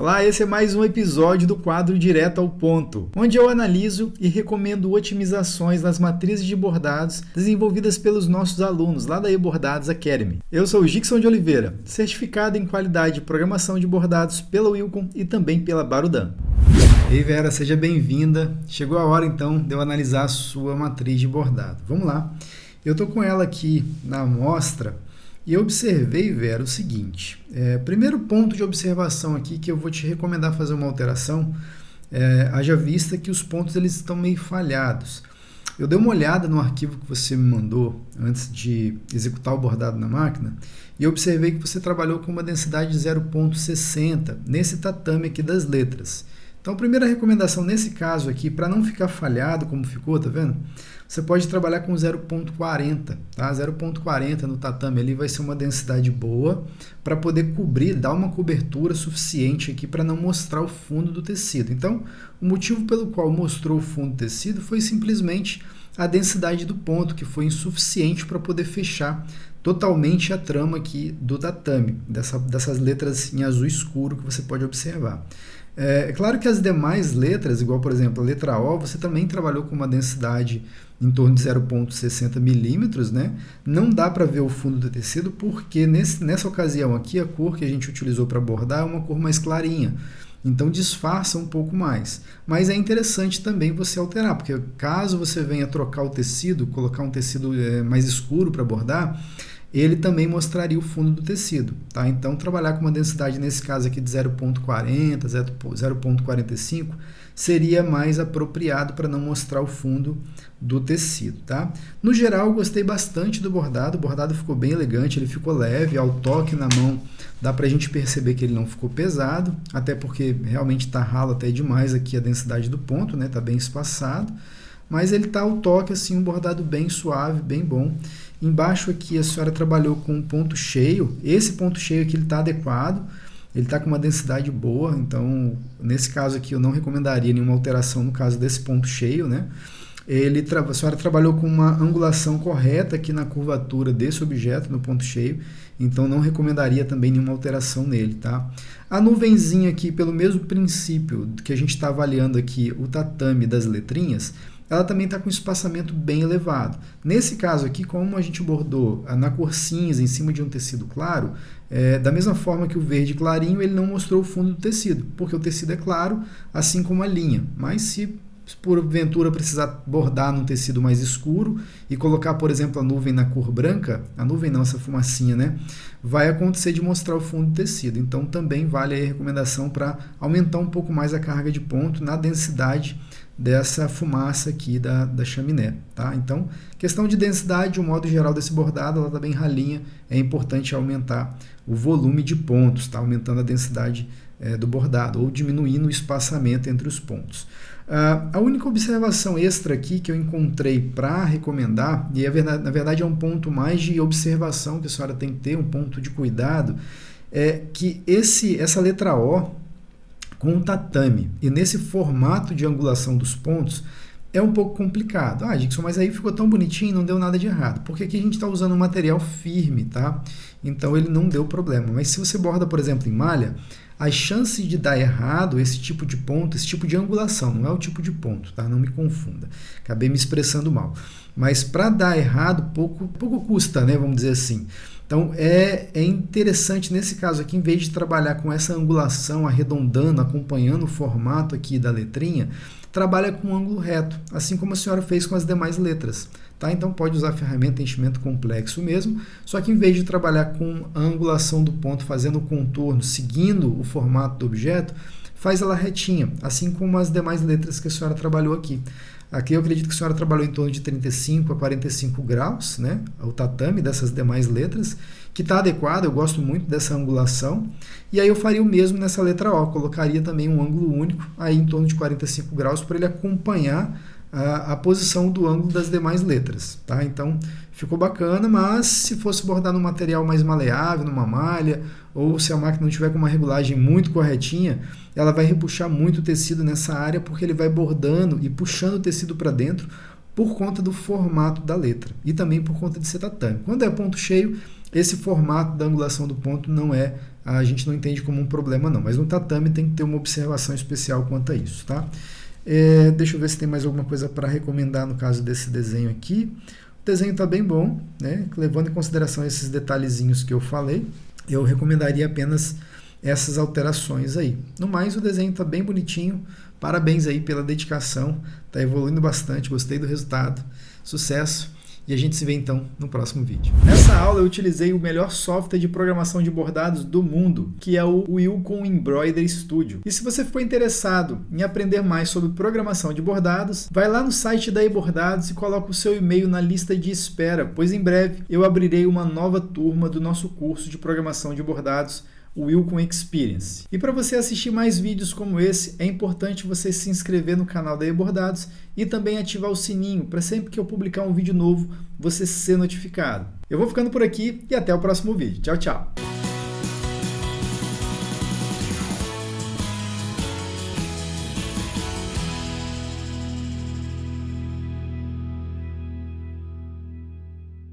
Olá, esse é mais um episódio do quadro Direto ao Ponto, onde eu analiso e recomendo otimizações nas matrizes de bordados desenvolvidas pelos nossos alunos lá da eBordados Academy. Eu sou o Gixson de Oliveira, certificado em qualidade de programação de bordados pela Wilcom e também pela Barudan. Ei Vera, seja bem-vinda. Chegou a hora então de eu analisar a sua matriz de bordado. Vamos lá. Eu estou com ela aqui na amostra. E eu observei, Vera, o seguinte, primeiro ponto de observação aqui que eu vou te recomendar fazer uma alteração, haja vista que os pontos eles estão meio falhados. Eu dei uma olhada no arquivo que você me mandou antes de executar o bordado na máquina e observei que você trabalhou com uma densidade de 0,60 nesse tatame aqui das letras. Então, a primeira recomendação nesse caso aqui, para não ficar falhado como ficou, tá vendo? Você pode trabalhar com 0,40, tá? 0,40 no tatame ali vai ser uma densidade boa para poder cobrir, dar uma cobertura suficiente aqui para não mostrar o fundo do tecido. Então, o motivo pelo qual mostrou o fundo do tecido foi simplesmente a densidade do ponto, que foi insuficiente para poder fechar totalmente a trama aqui do tatame, dessas letras em azul escuro que você pode observar. É claro que as demais letras, igual por exemplo a letra O, você também trabalhou com uma densidade em torno de 0,60 milímetros, né? Não dá para ver o fundo do tecido porque nessa ocasião aqui a cor que a gente utilizou para bordar é uma cor mais clarinha. Então disfarça um pouco mais. Mas é interessante também você alterar, porque caso você venha trocar o tecido, colocar um tecido mais escuro para bordar, ele também mostraria o fundo do tecido, tá? Então, trabalhar com uma densidade, nesse caso aqui, de 0,40, 0,45, seria mais apropriado para não mostrar o fundo do tecido, tá? No geral, eu gostei bastante do bordado, o bordado ficou bem elegante, ele ficou leve, ao toque na mão, dá para a gente perceber que ele não ficou pesado, até porque realmente está ralo até demais aqui a densidade do ponto, né? Tá bem espaçado, mas ele está ao toque, assim, um bordado bem suave, bem bom. Embaixo aqui a senhora trabalhou com um ponto cheio, esse ponto cheio aqui está adequado, ele está com uma densidade boa, então nesse caso aqui eu não recomendaria nenhuma alteração no caso desse ponto cheio, né? A senhora trabalhou com uma angulação correta aqui na curvatura desse objeto, no ponto cheio, então não recomendaria também nenhuma alteração nele, tá? A nuvenzinha aqui, pelo mesmo princípio que a gente está avaliando aqui o tatame das letrinhas, ela também está com um espaçamento bem elevado. Nesse caso aqui, como a gente bordou na cor cinza em cima de um tecido claro, da mesma forma que o verde clarinho, ele não mostrou o fundo do tecido, porque o tecido é claro, assim como a linha. Mas se porventura precisar bordar num tecido mais escuro e colocar, por exemplo, a nuvem na cor branca, a nuvem não, essa fumacinha, né? Vai acontecer de mostrar o fundo do tecido. Então, também vale a recomendação para aumentar um pouco mais a carga de ponto na densidade dessa fumaça aqui da chaminé, tá? Então, questão de densidade, o modo geral desse bordado, ela está bem ralinha, é importante aumentar o volume de pontos, tá? Aumentando a densidade do bordado, ou diminuindo o espaçamento entre os pontos. A única observação extra aqui que eu encontrei para recomendar, e na verdade é um ponto mais de observação que a senhora tem que ter, um ponto de cuidado, é que essa letra O, com o tatame e nesse formato de angulação dos pontos, é um pouco complicado. Gixson, mas aí ficou tão bonitinho, não deu nada de errado. Porque aqui a gente está usando um material firme, tá? Então ele não deu problema. Mas se você borda, por exemplo, em malha, as chances de dar errado esse tipo de ponto, esse tipo de angulação, não é o tipo de ponto, tá? Não me confunda. Acabei me expressando mal. Mas para dar errado, pouco custa, né? Vamos dizer assim. Então, é interessante nesse caso aqui, em vez de trabalhar com essa angulação, arredondando, acompanhando o formato aqui da letrinha, trabalha com um ângulo reto, assim como a senhora fez com as demais letras. Tá? Então, pode usar a ferramenta enchimento complexo mesmo, só que em vez de trabalhar com a angulação do ponto, fazendo o contorno, seguindo o formato do objeto, faz ela retinha, assim como as demais letras que a senhora trabalhou aqui. Aqui eu acredito que a senhora trabalhou em torno de 35 a 45 graus, né? O tatame dessas demais letras, que está adequado, eu gosto muito dessa angulação. E aí eu faria o mesmo nessa letra O, colocaria também um ângulo único, aí em torno de 45 graus, para ele acompanhar a posição do ângulo das demais letras, tá? Então, ficou bacana, mas se fosse bordar num material mais maleável, numa malha, ou se a máquina não tiver com uma regulagem muito corretinha, ela vai repuxar muito o tecido nessa área, porque ele vai bordando e puxando o tecido para dentro por conta do formato da letra e também por conta de ser tatame. Quando é ponto cheio, esse formato da angulação do ponto não é a gente não entende como um problema não, mas no tatame tem que ter uma observação especial quanto a isso, tá? Deixa eu ver se tem mais alguma coisa para recomendar no caso desse desenho aqui. O desenho está bem bom, né? Levando em consideração esses detalhezinhos que eu falei, eu recomendaria apenas essas alterações aí. No mais, o desenho está bem bonitinho, parabéns aí pela dedicação, está evoluindo bastante, gostei do resultado, sucesso! E a gente se vê então no próximo vídeo. Nessa aula eu utilizei o melhor software de programação de bordados do mundo, que é o Wilcon Embroidery Studio. E se você ficou interessado em aprender mais sobre programação de bordados, vai lá no site da eBordados e coloca o seu e-mail na lista de espera, pois em breve eu abrirei uma nova turma do nosso curso de programação de bordados, o Wilcon Experience. E para você assistir mais vídeos como esse, é importante você se inscrever no canal da eBordados e também ativar o sininho para sempre que eu publicar um vídeo novo, você ser notificado. Eu vou ficando por aqui e até o próximo vídeo. Tchau, tchau!